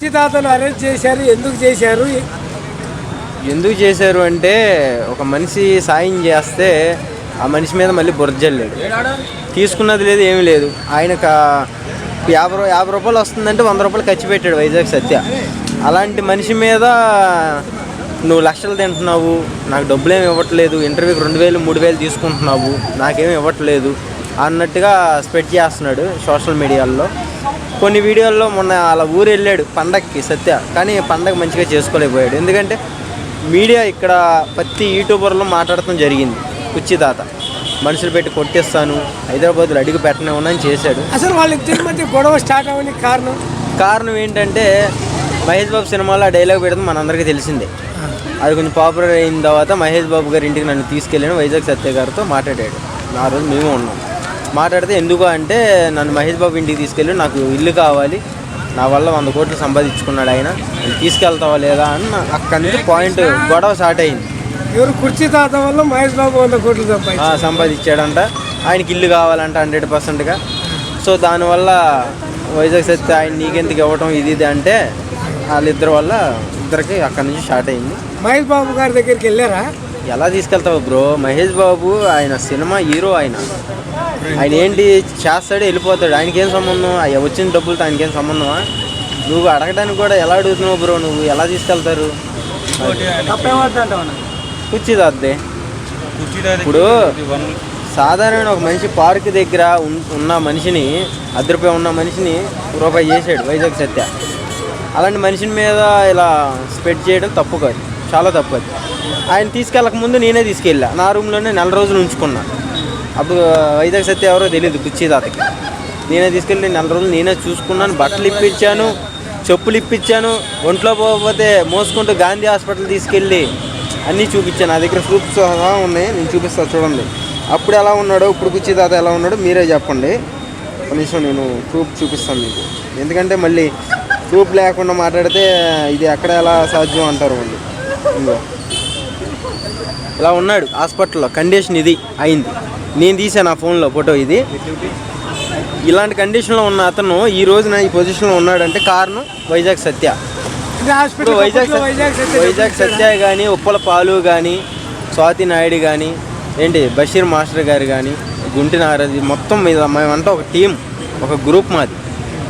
తాతను అరెస్ట్ చేశారు. ఎందుకు చేశారు అంటే ఒక మనిషి సాయం చేస్తే ఆ మనిషి మీద మళ్ళీ బురద జల్లాడు. తీసుకున్నది లేదు, ఏమీ లేదు. ఆయనకు 50 రూపాయలు వస్తుందంటే 100 రూపాయలు ఖర్చు పెట్టాడు వైజాగ్ సత్య. అలాంటి మనిషి మీద నువ్వు లక్షలు తింటున్నావు, నాకు డబ్బులేమి ఇవ్వట్లేదు, ఇంటర్వ్యూకి 2000 3000 తీసుకుంటున్నావు, నాకేమి ఇవ్వట్లేదు అన్నట్టుగా స్ప్రెడ్ చేస్తున్నాడు సోషల్ మీడియాలో. కొన్ని వీడియోల్లో మొన్న అలా ఊరు వెళ్ళాడు పండగకి సత్య, కానీ పండగ మంచిగా చేసుకోలేకపోయాడు. ఎందుకంటే మీడియా ఇక్కడ ప్రతి యూట్యూబర్లో మాట్లాడటం జరిగింది. కుర్చీ తాత మనుషులు పెట్టి కొట్టేస్తాను, హైదరాబాద్లో అడుగు పెట్టనివ్వనని చేశాడు. అసలు వాళ్ళిద్దరి మధ్య గొడవ స్టార్ట్ అవ్వడానికి కారణం ఏంటంటే మహేష్ బాబు సినిమాలో ఆ డైలాగ్ పెడతాం మనందరికీ తెలిసిందే. అది కొంచెం పాపులర్ అయిన తర్వాత మహేష్ బాబు గారి ఇంటికి నన్ను తీసుకెళ్ళాను, వైజాగ్ సత్య గారితో మాట్లాడాడు. ఆ రోజు మేము ఉన్నాం. మాట్లాడితే ఎందుకు అంటే నన్ను మహేష్ బాబు ఇంటికి తీసుకెళ్ళి నాకు ఇల్లు కావాలి, నా వల్ల 100 కోట్లు సంపాదించుకున్నాడు ఆయన, తీసుకెళ్తావా లేదా అని అక్కడి నుంచి పాయింట్ గొడవ స్టార్ట్ అయింది. ఎవరు కుర్చీ తాత వల్ల మహేష్ బాబు 100 కోట్లు సంపాదించాడంట, ఆయనకి ఇల్లు కావాలంట 100%గా. సో దానివల్ల వైజాగ్ సత్య ఆయన నీకెందుకు ఇవ్వటం ఇది అంటే వాళ్ళిద్దరి వల్ల ఇద్దరికి అక్కడి నుంచి స్టార్ట్ అయింది. మహేష్ బాబు గారి దగ్గరికి వెళ్ళారా? ఎలా తీసుకెళ్తావు బ్రో? మహేష్ బాబు ఆయన సినిమా హీరో, ఆయన ఏంటి చేస్తాడు వెళ్ళిపోతాడు, ఆయనకేం సంబంధం? వచ్చిన డబ్బులతో ఆయనకేం సంబంధమా? నువ్వు అడగడానికి కూడా ఎలా అడుగుతున్నావు బ్రో? నువ్వు ఎలా తీసుకెళ్తారు? కుర్చీ తాద్దే. ఇప్పుడు సాధారణ ఒక మనిషి పార్క్ దగ్గర ఉన్న మనిషిని ₹10 ఉన్న మనిషిని రూపాయి చేసాడు వైజాగ్ సత్య. అలాంటి మనిషిని మీద ఇలా స్ప్రెడ్ చేయడం తప్పు కాదు, చాలా తప్పు. అది ఆయన తీసుకెళ్ళక ముందు నేనే తీసుకెళ్ళా, నా రూమ్లోనే 4 రోజులు ఉంచుకున్నా. అప్పుడు వైజాగ్ సత్య ఎవరో తెలియదు కుర్చీ తాతకి. నేనే తీసుకెళ్ళి 4 రోజులు నేనే చూసుకున్నాను, బట్టలు ఇప్పించాను, చెప్పులు ఇప్పించాను, ఒంట్లో పోకపోతే మోసుకుంటూ గాంధీ హాస్పిటల్ తీసుకెళ్ళి అన్నీ చూపించాను. నా దగ్గర ప్రూఫ్స్ ఉన్నాయి, నేను చూపిస్తాను చూడండి. అప్పుడు ఎలా ఉన్నాడో ఇప్పుడు కుర్చీ తాత ఎలా ఉన్నాడో మీరే చెప్పండి. కనీసం నేను ప్రూఫ్ చూపిస్తాను మీకు, ఎందుకంటే మళ్ళీ ప్రూఫ్ లేకుండా మాట్లాడితే ఇది ఎక్కడ ఎలా సాధ్యం అంటారు వాళ్ళు. ఇంకో ఇలా ఉన్నాడు హాస్పిటల్లో, కండిషన్ ఇది అయింది. నేను తీసాను ఆ ఫోన్లో ఫోటో. ఇది ఇలాంటి కండిషన్లో ఉన్న అతను ఈ రోజున ఈ పొజిషన్లో ఉన్నాడంటే కారణం వైజాగ్ సత్య. వైజాగ్ సత్య కానీ, ఉప్పల పాలు కానీ, స్వాతి నాయుడు కానీ, ఏంటి బషీర్ మాస్టర్ గారు కానీ, గుంటి నాగరాజు, మొత్తం మీద మేమంతా ఒక టీం, ఒక గ్రూప్ మాది.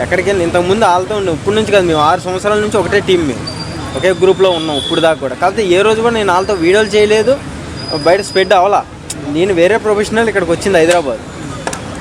ఎక్కడికి వెళ్ళి ఇంతకుముందు వాళ్ళతో ఉండే, ఇప్పుడు నుంచి కాదు, మేము 6 సంవత్సరాల నుంచి ఒకటే టీం, మేము ఒకే గ్రూప్లో ఉన్నాం ఇప్పుడు దాకా కూడా. కాకపోతే ఏ రోజు కూడా నేను వాళ్ళతో వీడియోలు చేయలేదు, బయట స్ప్రెడ్ అవ్వాలా. నేను వేరే ప్రొఫెషనల్ ఇక్కడికి వచ్చింది హైదరాబాద్,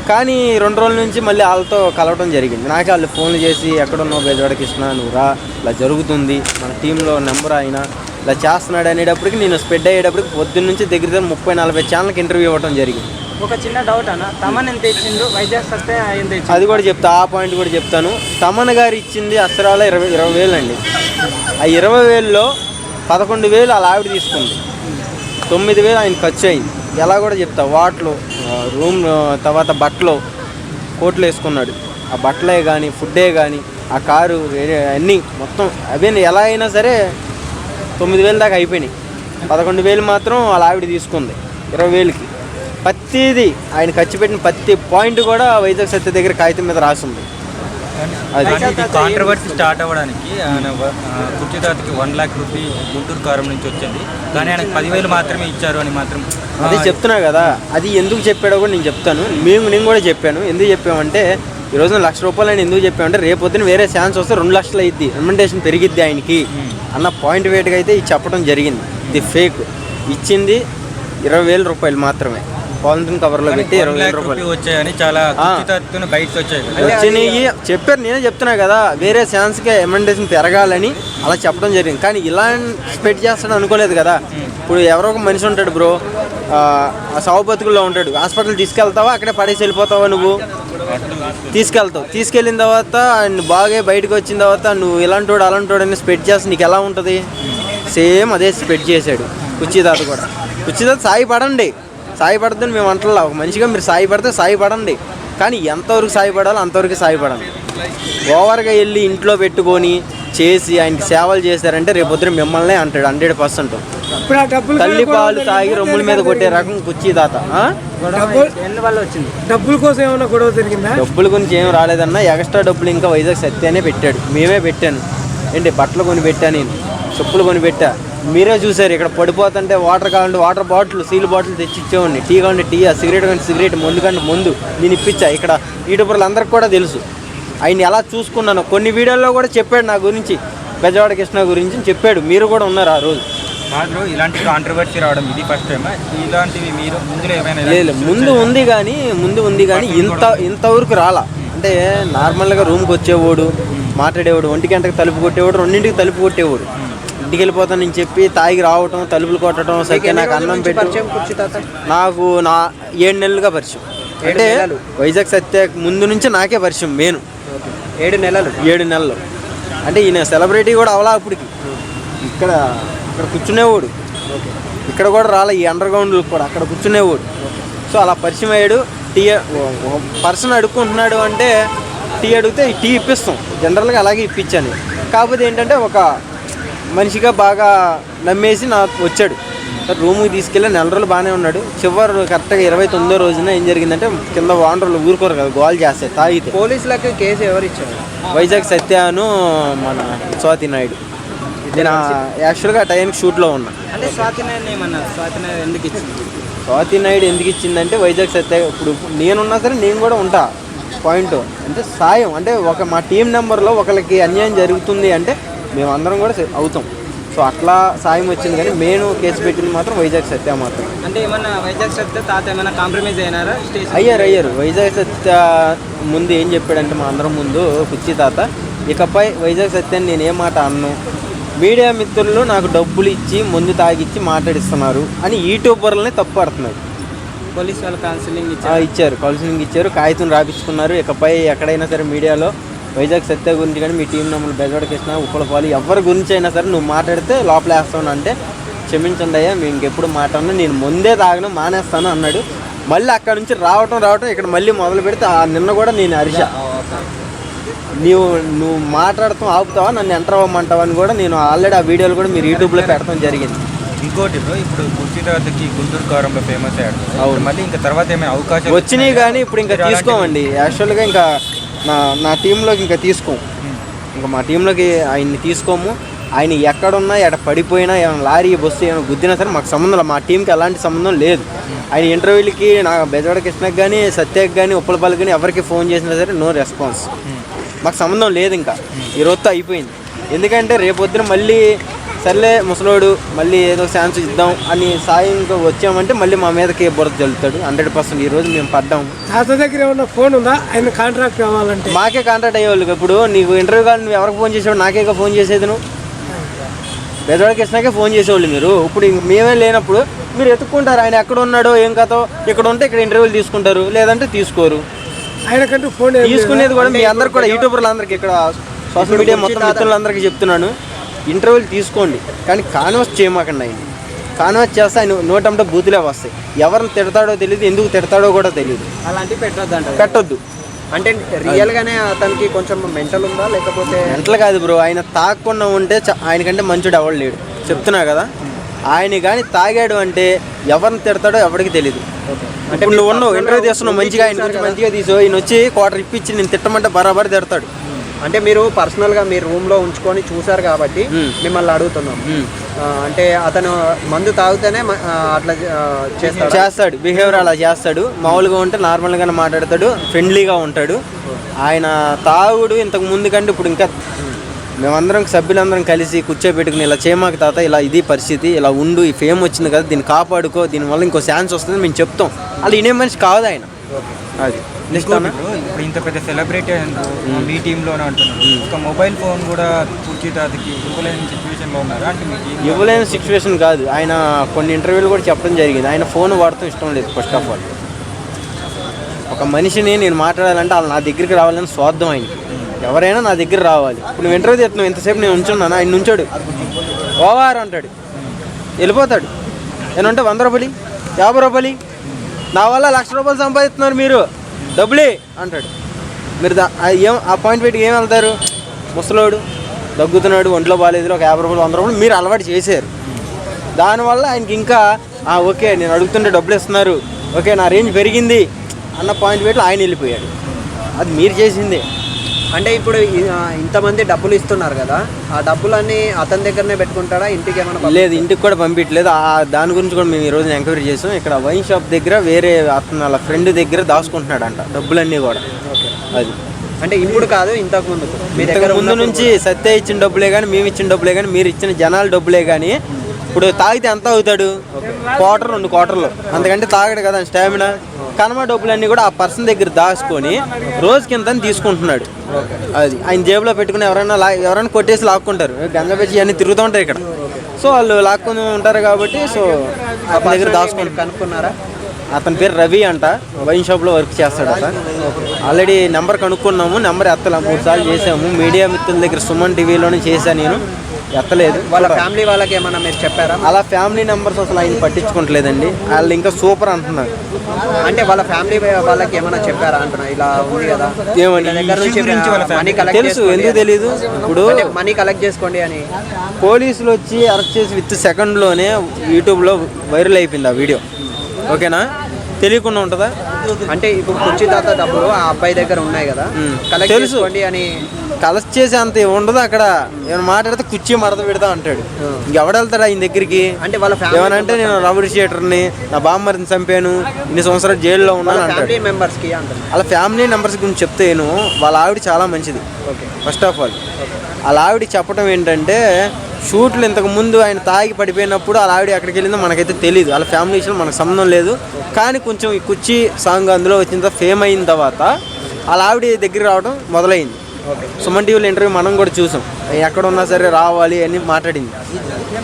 కానీ 2 రోజుల నుంచి మళ్ళీ వాళ్ళతో కలవడం జరిగింది. నాకే వాళ్ళు ఫోన్లు చేసి ఎక్కడున్నావు బెజవాడ కృష్ణ, నువ్వు రా, ఇలా జరుగుతుంది, మన టీంలో నెంబర్ అయినా ఇలా చేస్తున్నాడు అనేటప్పటికి నేను స్ప్రెడ్ అయ్యేటప్పటికి పొద్దున్న నుంచి దగ్గర 30-40 ఛానల్కి ఇంటర్వ్యూ ఇవ్వడం జరిగింది. ఒక చిన్న డౌట్ అన్న, తమన్ ఎంత ఇచ్చిండు, వైజాగ్ సత్య ఎంత ఇచ్చిండు? అది కూడా చెప్తా, ఆ పాయింట్ కూడా చెప్తాను. తమన్ గారు ఇచ్చింది అస్త్రాల 20,000 అండి. ఆ 20,000లో 11,000 వాళ్ళ ఆవిడ తీసుకుంది, 9,000 ఆయన ఖర్చు అయింది. ఎలా కూడా చెప్తా, వాటిలో రూమ్ తర్వాత బట్టలు కోట్లు వేసుకున్నాడు. ఆ బట్టలే కానీ, ఫుడ్డే కానీ, ఆ కారు అన్నీ మొత్తం అవే ఎలా అయినా సరే 9,000 దాకా అయిపోయినాయి. 11,000 మాత్రం వాళ్ళ ఆవిడ తీసుకుంది 20,000కి. ప్రతిదీ ఆయన ఖర్చు పెట్టిన ప్రతి పాయింట్ కూడా వైజాగ్ సత్య దగ్గర కాగితం మీద రాసింది. అది కాంట్రవర్సీ స్టార్ట్ అవ్వడానికి ఆయన కుర్చీ తాతకి 1 లక్ష రూపాయలు గుంటూరు కారం నుంచి వచ్చింది, కానీ ఆయనకు 10,000 మాత్రమే ఇచ్చారు అని మాత్రం అదే చెప్తున్నా కదా. అది ఎందుకు చెప్పాడో కూడా నేను చెప్తాను. నేను కూడా చెప్పాను. ఎందుకు చెప్పామంటే ఈరోజు 1 లక్ష రూపాయలు అని ఎందుకు చెప్పామంటే రేపు పొద్దున వేరే ఛాన్స్ వస్తే 2 లక్షలు అయ్యిద్ది, రెమ్యునరేషన్ పెరిగిద్ది ఆయనకి అన్న పాయింట్ వేటుగా అయితే ఇది చెప్పడం జరిగింది. ఇది ఫేక్. ఇచ్చింది 20,000 రూపాయలు మాత్రమే, పాలిథిన్ కవర్లో పెట్టి 20,000 రూపాయలు వచ్చాయని చాలా బయటకు వచ్చినాయి చెప్పారు. నేనే చెప్తున్నా కదా, వేరే ఛాన్స్కే రెమ్యునరేషన్ పెరగాలని అలా చెప్పడం జరిగింది. కానీ ఇలా స్ప్రెడ్ చేస్తాడు అనుకోలేదు కదా. ఇప్పుడు ఎవరో ఒక మనిషి ఉంటాడు బ్రో, ఆ సాగు బతుకుల్లో ఉంటాడు, హాస్పిటల్ తీసుకెళ్తావా, అక్కడే పడేసి వెళ్ళిపోతావా? నువ్వు తీసుకెళ్తావు, తీసుకెళ్ళిన తర్వాత ఆయన బాగా బయటకు వచ్చిన తర్వాత నువ్వు ఇలాంటోడు అలాంటోడు అని స్ప్రెడ్ చేస్తే నీకు ఎలా ఉంటుంది? సేమ్ అదే స్ప్రెడ్ చేశాడు కుర్చీ తాత కూడా. కుర్చీ తాత సాయపడండి, సాయపడద్దని మేము అంటలా. ఒక మనిషిగా మీరు సాయపడితే సాయపడండి, కానీ ఎంతవరకు సాయపడాలో అంతవరకు సాయపడండి. ఓవర్గా వెళ్ళి ఇంట్లో పెట్టుకొని చేసి ఆయనకి సేవలు చేశారంటే రేపొద్దున మిమ్మల్నే అంటాడు 100%. తల్లి పాలు తాగి రొమ్ముల మీద కొట్టే రకం కుర్చీ తాత. డబ్బుల కోసం ఏమైనా గొడవ జరిగిందా? డబ్బుల గురించి ఏం రాలేదన్నా, ఎక్స్ట్రా డబ్బులు ఇంకా వైజాగ్ సత్యానే పెట్టాడు, మేమే పెట్టాను. ఏంటి బట్టలు కొనిపెట్టా, నేను చెప్పులు కొనిపెట్టా, మీరే చూసారు. ఇక్కడ పడిపోతుంటే వాటర్ కావాలంటే వాటర్ బాటిల్, సీల్ బాటిల్ తెచ్చి ఇచ్చేవాడిని, టీ కావాలంటే టీ, సిగరెట్ కంటే సిగరెట్, మందు కంటే మందు నేను ఇప్పించా. ఇక్కడ యూట్యూబర్లు అందరికి కూడా తెలుసు ఆయన ఎలా చూసుకున్నాను. కొన్ని వీడియోల్లో కూడా చెప్పాడు నా గురించి, బెజవాడ కృష్ణ గురించి చెప్పాడు. మీరు కూడా ఉన్నారు ఆ రోజు. మాత్రం ఇలాంటి కాంట్రవర్సీ రావడం ఇది ఫస్ట్ టైం. ఇలాంటివి మీరు ముందులో ఏమైనా లేదు, ముందు ఉంది కానీ ఇంతవరకు రాలా. అంటే నార్మల్గా రూమ్కి వచ్చేవాడు, మాట్లాడేవాడు, 1 గంటకి తలుపు కొట్టేవాడు, 2ంటికి తలుపు కొట్టేవాడు. ఇంటికి వెళ్ళిపోతానని చెప్పి తాగి రావటం, తలుపులు కొట్టడం, సత్య నాకు అన్నం పెట్టి నాకు 7 నెలలుగా పరిచయం. అంటే వైజాగ్ సత్య ముందు నుంచి నాకే పరిచయం మెయిన్. 7 నెలలు అంటే ఈయన సెలబ్రిటీ కూడా అవలా అప్పటికి. ఇక్కడ కూర్చునేవాడు, ఇక్కడ కూడా రాలే, ఈ అండర్ గ్రౌండ్లో కూడా అక్కడ కూర్చునేవాడు. సో అలా పరిచయం అయ్యాడు. టీ పర్సన్ అడుక్కుంటున్నాడు అంటే టీ అడిగితే టీ ఇప్పిస్తాం, జనరల్గా అలాగే ఇప్పించాను. కాకపోతే ఏంటంటే ఒక మనిషిగా బాగా నమ్మేసి నాకు వచ్చాడు. రూమ్కి తీసుకెళ్ళి 4 రోజులు బాగానే ఉన్నాడు. చివరి కరెక్ట్గా 29వ రోజున ఏం జరిగిందంటే కింద వాండర్లు ఊరుకోరు కదా, గోల్ చేస్తే తాగితే. పోలీసులకు కేసు ఎవరు ఇచ్చారు? వైజాగ్ సత్యాను మన స్వాతి నాయుడు. నేను యాక్చువల్గా ఆ టైంకి షూట్లో ఉన్నా. అంటే స్వాతి నాయుడు ఏమన్నారు? స్వాతి నాయుడు ఎందుకు ఇచ్చింది? స్వాతి నాయుడు ఎందుకు ఇచ్చిందంటే వైజాగ్ సత్య ఇప్పుడు నేనున్నా సరే నేను కూడా ఉంటా. పాయింట్ అంటే సాయం, అంటే మా టీం నెంబర్లో ఒకరికి అన్యాయం జరుగుతుంది అంటే మేమందరం కూడా అవుతాం. సో అట్లా సాయం వచ్చింది. కానీ మెయిన్ కేసు పెట్టింది మాత్రం వైజాగ్ సత్య మాత్రం. అంటే ఏమన్నా వైజాగ్ సత్య తాత ఏమైనా కాంప్రమైజ్ అయినారా? అయ్యారు. వైజాగ్ సత్య ముందు ఏం చెప్పాడంటే మా అందరం ముందు కుర్చీ తాత, ఇకపై వైజాగ్ సత్యాన్ని నేను ఏ మాట అన్ను, మీడియా మిత్రులు నాకు డబ్బులు ఇచ్చి ముందు తాగిచ్చి మాట్లాడిస్తున్నారు అని యూట్యూబర్లని తప్పు పడుతున్నారు. పోలీస్ వాళ్ళు కౌన్సిలింగ్ ఇచ్చారు, కాగితం రాపించుకున్నారు. ఇకపై ఎక్కడైనా సరే మీడియాలో వైజాగ్ సత్య గురించి కానీ మీ టీం నెంబర్ బెజవాడ కృష్ణ, ఉప్పలపాలి ఎవరి గురించి అయినా సరే నువ్వు మాట్లాడితే లోపలేస్తాను అంటే క్షమించండి అయ్యా, మేము ఇంకెప్పుడు మాట్లాడను, నేను ముందే తాగను మానేస్తాను అన్నాడు. మళ్ళీ అక్కడ నుంచి రావటం ఇక్కడ మళ్ళీ మొదలు పెడితే నిన్న కూడా నేను అరిచా, నువ్వు మాట్లాడతాం ఆపుతావా, నన్ను ఎంటర్ అవ్వమంటావా అని కూడా నేను ఆల్రెడీ ఆ వీడియోలు కూడా మీరు యూట్యూబ్లో పెట్టడం జరిగింది. ఇంకోటి ఇప్పుడు కుర్చీ తర్వాతకి గుంటూరు కారంలో ఫేమస్ అయ్యాడు. అవును, మళ్ళీ ఇంకా తర్వాత ఏమైనా అవకాశం వచ్చినాయి కానీ ఇప్పుడు ఇంకా తీసుకోమండి. యాక్చువల్గా ఇంకా నా టీంలోకి ఇంకా తీసుకోము, ఇంకా మా టీంలోకి ఆయన్ని తీసుకోము. ఆయన ఎక్కడున్నా ఎక్కడ పడిపోయినా ఏమైనా లారీ బస్సు ఏమైనా గుద్దినా సరే మాకు సంబంధం, మా టీంకి ఎలాంటి సంబంధం లేదు. ఆయన ఇంటర్వ్యూలకి నా బెజవాడ కృష్ణకి కానీ సత్యకి కానీ ఉప్పలపాలకి కానీ ఎవరికి ఫోన్ చేసినా సరే నో రెస్పాన్స్, మాకు సంబంధం లేదు. ఇంకా ఈ రోజుతో అయిపోయింది. ఎందుకంటే రేపొద్దున మళ్ళీ సర్లే ముసలోడు మళ్ళీ ఏదో ఛాన్స్ ఇద్దాం అని సాయం వచ్చామంటే మళ్ళీ మా మీదకి బురద జల్లుతాడు 100%. ఈరోజు మేము పడ్డాము. తాత దగ్గర ఏమన్నా ఫోన్ ఉందా ఆయన కాంట్రాక్ట్ కావాలంటే? మాకే కాంట్రాక్ట్ అయ్యేవాళ్ళు. ఇప్పుడు నీకు ఇంటర్వ్యూ కావాలి, నువ్వు ఎవరికి ఫోన్ చేసేవాడు? నాకేగా ఫోన్ చేసేది, నువ్వు బెజవాడ కృష్ణకే ఫోన్ చేసేవాళ్ళు మీరు. ఇప్పుడు మేమే లేనప్పుడు మీరు ఎత్తుక్కుంటారు ఆయన ఎక్కడ ఉన్నాడో ఏం కథో. ఇక్కడ ఉంటే ఇక్కడ ఇంటర్వ్యూలు తీసుకుంటారు, లేదంటే తీసుకోరు. ఆయనకంటూ ఫోన్ తీసుకునేది కూడా మీ అందరికి కూడా యూట్యూబర్లు అందరికీ ఇక్కడ సోషల్ మీడియా మొత్తం మిత్రులందరికీ చెప్తున్నాను, ఇంటర్వ్యూలు తీసుకోండి కానీ కాన్వర్స్ చేయమాకండి. ఆయన కాన్వర్స్ చేస్తే ఆయన నోటంటే బూతులే వస్తాయి. ఎవరిని తిడతాడో తెలియదు, ఎందుకు తిడతాడో కూడా తెలియదు. అలాంటివి పెట్టొద్దు. అంటే రియల్గానే అతనికి కొంచెం మెంటల్ ఉందా లేకపోతే? మెంటల్ కాదు బ్రో, ఆయన తాగకుండా ఉంటే ఆయనకంటే మంచోడు ఎవడు లేడు, చెప్తున్నా కదా. ఆయన కానీ తాగాడు అంటే ఎవరిని తిడతాడో ఎవరికి తెలియదు. అంటే నువ్వు ఉన్నావు ఇంటర్వ్యూ చేస్తున్నావు మంచిగా, ఆయన గురించి మంచిగా తీసు, ఈయన వచ్చి క్వార్టర్ ఇప్పించి నేను తిట్టమంటే బరాబర్ తిడతాడు. అంటే మీరు పర్సనల్గా మీరు రూమ్లో ఉంచుకొని చూసారు కాబట్టి మిమ్మల్ని అడుగుతున్నాం. అంటే అతను మందు తాగితేనే అట్లా చేస్తాడు, బిహేవియర్ అలా చేస్తాడు. మామూలుగా ఉంటే నార్మల్గానే మాట్లాడతాడు, ఫ్రెండ్లీగా ఉంటాడు. ఆయన తాగుడు ఇంతకు ముందు కంటే ఇప్పుడు ఇంకా మేమందరం సభ్యులందరం కలిసి కూర్చోబెట్టుకుని ఇలా చేయమాక తాత, ఇలా ఇది పరిస్థితి, ఇలా ఉండు, ఈ ఫేమ్ వచ్చింది కదా దీన్ని కాపాడుకో, దీనివల్ల ఇంకో ఛాన్స్ వస్తుంది మేము చెప్తాం. అలా ఇనే మనిషి కాదు ఆయన. అది ఇప్పుడు ఇంత పెద్ద సెలబ్రిటీ మీ టీంలోనే అంటున్నారు, ఒక మొబైల్ ఫోన్ కూడా కుర్చీ తాతకి ఇవ్వలేని సిచ్యువేషన్లో ఉన్నారా? అంటే మీకు ఇవ్వలేని సిచ్యువేషన్ కాదు, ఆయన కొన్ని ఇంటర్వ్యూలు కూడా చెప్పడం జరిగింది. ఆయన ఫోన్ వాడటం ఇష్టం లేదు. ఫస్ట్ ఆఫ్ ఆల్ ఒక మనిషిని నేను మాట్లాడాలంటే వాళ్ళు నా దగ్గరికి రావాలని స్వార్థం ఆయనకి. ఎవరైనా నా దగ్గర రావాలి. ఇప్పుడు నువ్వు ఇంటర్వ్యూ చేస్తున్నావు, ఎంతసేపు నేను ఉంచున్నాను, ఆయన నుంచాడు ఓవారు అంటాడు, వెళ్ళిపోతాడు. ఏమంటే 100 రూపాయలు 50 రూపాయలు, నా వల్ల 1,00,000 రూపాయలు సంపాదిస్తున్నారు మీరు, డబ్బులే అంటాడు. మీరు ఆ పాయింట్ పెట్టి ఏం వెళ్తారు? ముసలోడు దగ్గుతున్నాడు, ఒంట్లో బాగాలేదు, ఒక 50 రూపాయలు 100 రూపాయలు మీరు అలవాటు చేశారు. దానివల్ల ఆయనకి ఇంకా ఓకే నేను అడుగుతుంటే డబ్బులు ఇస్తున్నారు, ఓకే నా రేంజ్ పెరిగింది అన్న పాయింట్ పెట్టి ఆయన వెళ్ళిపోయాడు. అది మీరు చేసిందే. అంటే ఇప్పుడు ఇంతమంది డబ్బులు ఇస్తున్నారు కదా, ఆ డబ్బులన్నీ అతని దగ్గరనే పెట్టుకుంటాడా, ఇంటికి ఏమైనా? లేదు, ఇంటికి కూడా పంపించలేదు. దాని గురించి కూడా మేము ఈరోజు ఎంక్వైరీ చేసాం. ఇక్కడ వైన్ షాప్ దగ్గర వేరే అతను వాళ్ళ ఫ్రెండ్ దగ్గర దాచుకుంటున్నాడంట డబ్బులన్నీ కూడా. అది అంటే ఇప్పుడు కాదు, ఇంతకు ముందు మీ దగ్గర ముందు నుంచి సత్య ఇచ్చిన డబ్బులే కానీ, మేము ఇచ్చిన డబ్బులే కానీ, మీరు ఇచ్చిన జనాల డబ్బులే కానీ. ఇప్పుడు తాగితే ఎంత అవుతాడు? క్వార్టర్ 2 క్వార్టర్లు, అంతకంటే తాగడు కదా స్టామినా. కనమ డబ్బులన్నీ కూడా ఆ పర్సన్ దగ్గర దాచుకొని రోజుకి ఇంత తీసుకుంటున్నాడు. అది ఆయన జేబులో పెట్టుకుని ఎవరైనా కొట్టేసి లాక్కుంటారు. గంజాబెచ్చి అన్నీ తిరుగుతూ ఉంటారు ఇక్కడ. సో వాళ్ళు లాక్కొని ఉంటారు కాబట్టి సో అతని దగ్గర దాచుకుంటారు. కనుక్కున్నారా? అతని పేరు రవి అంట, వైన్ షాప్లో వర్క్ చేస్తాడట. ఆల్రెడీ నెంబర్ కనుక్కున్నాము, నెంబర్ ఎత్తలా, 3 సార్లు చేసాము. మీడియా మిత్రుల దగ్గర సుమన్ టీవీలోనే చేశాను, నేను ఎత్తలేదు. వాళ్ళ ఫ్యామిలీ వాళ్ళకి ఏమన్నా మీరు చెప్పారా? అలా ఫ్యామిలీ నెంబర్స్ అసలు ఆయన పట్టించుకోవట్లేదండి. వాళ్ళు ఇంకా సూపర్ అంటున్నారు. అంటే వాళ్ళ ఫ్యామిలీ వాళ్ళకి ఏమన్నా చెప్పారా అంటున్నా, ఇలా ఉంది కదా ఏమని దగ్గర నుంచి మనీ కలెక్ట్ తెలుసు, ఎందుకు తెలీదు. ఇప్పుడు మనీ కలెక్ట్ చేసుకోండి అని పోలీసులు వచ్చి అరెస్ట్ చేసి విత్ సెకండ్లోనే యూట్యూబ్లో వైరల్ అయిపోయింది ఆ వీడియో. ఓకేనా? తెలియకుండా ఉంటుందా? అంటే ఇప్పుడు కుర్చీ తాత డబ్బులు ఆ అబ్బాయి దగ్గర ఉన్నాయి కదా, కలెక్ట్ చేసుకోండి అని కలెక్ట్ చేసి అంత ఉండదు. అక్కడ ఏమైనా మాట్లాడితే కుర్చీ మడత పెడతా అంటాడు. ఇంకెవడెళ్తాడు ఆయన దగ్గరికి? అంటే వాళ్ళ ఏమనంటే నేను రౌడీ షీటర్ని, నా బామ్మరిని చంపాను, ఇన్ని సంవత్సరాలు జైల్లో ఉన్నాను అంటాడు. మెంబర్స్కి వాళ్ళ ఫ్యామిలీ మెంబర్స్ గురించి చెప్తేను వాళ్ళ ఆవిడ చాలా మంచిది. ఫస్ట్ ఆఫ్ ఆల్ వాళ్ళ ఆవిడకి చెప్పడం ఏంటంటే, షూట్లు ఇంతకు ముందు ఆయన తాగి పడిపోయినప్పుడు వాళ్ళ ఆవిడ ఎక్కడికి వెళ్ళిందో మనకైతే తెలియదు. వాళ్ళ ఫ్యామిలీ విషయంలో మనకు సంబంధం లేదు. కానీ కొంచెం ఈ కుర్చీ సాంగ్ అందులో వచ్చిన తర్వాత ఫేమ్ అయిన తర్వాత వాళ్ళ ఆవిడ దగ్గర రావడం మొదలైంది. సుమన్ టీవీలో ఇంటర్వ్యూ మనం కూడా చూసాం. ఎక్కడ ఉన్నా సరే రావాలి అని మాట్లాడింది.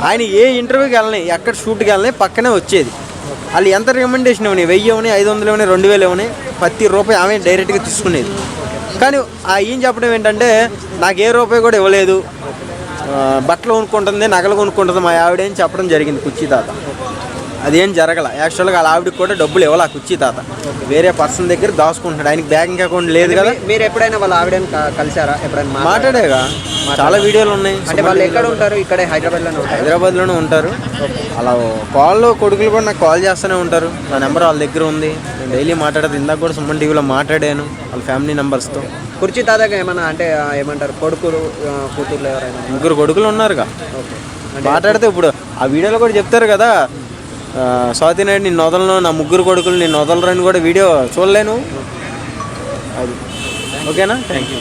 ఆయన ఏ ఇంటర్వ్యూకి వెళ్ళని, ఎక్కడ షూట్కి వెళ్ళని పక్కనే వచ్చేది. వాళ్ళు ఎంత రికమెండేషన్ ఇవ్వని, 1000 ఇవ్వని, 500 ఇవ్వని, 2000 ఇవ్వని, ప్రతి రూపాయి ఆమె డైరెక్ట్గా తీసుకునేది. కానీ ఏం చెప్పడం ఏంటంటే, నాకు ఏ రూపాయి కూడా ఇవ్వలేదు, బట్టలు కొనుక్కుంటుంది, నగలు కొనుక్కుంటుంది మా ఆవిడ అని చెప్పడం జరిగింది కుర్చీ తాత. అదేం జరగల. యాక్చువల్గా వాళ్ళ ఆవిడకి కూడా డబ్బులు ఇవ్వాలి ఆ కుర్చీ తాత, వేరే పర్సన్ దగ్గర దాచుకుంటున్నాడు. ఆయనకి బ్యాంక్ అకౌంట్ లేదు కదా. మీరు ఎప్పుడైనా వాళ్ళ ఆవిడని కలిసారా? ఎప్పుడైనా మాట్లాడేగా, చాలా వీడియోలు ఉన్నాయి. అంటే వాళ్ళు ఎక్కడ ఉంటారు? ఇక్కడే హైదరాబాద్లోనే ఉంటారు. అలా కాల్లో కొడుకులు కూడా నాకు కాల్ చేస్తూనే ఉంటారు. నా నెంబర్ వాళ్ళ దగ్గర ఉంది, నేను డైలీ మాట్లాడేది. ఇందాక కూడా సుమన్ టీవీలో మాట్లాడాను వాళ్ళ ఫ్యామిలీ మెంబర్స్తో. కుర్చీ తాతగా ఏమన్నా అంటే ఏమంటారు, కొడుకులు కూతుర్లు ఎవరైనా? 3 కొడుకులు ఉన్నారుగా. మాట్లాడితే ఇప్పుడు ఆ వీడియోలో కూడా చెప్తారు కదా, స్వాతి నాయుడు నిన్ను వదలను, నా 3 కొడుకులు నిన్ను వదలరని కూడా వీడియో చూడలేను. అది ఓకేనా? Thank you.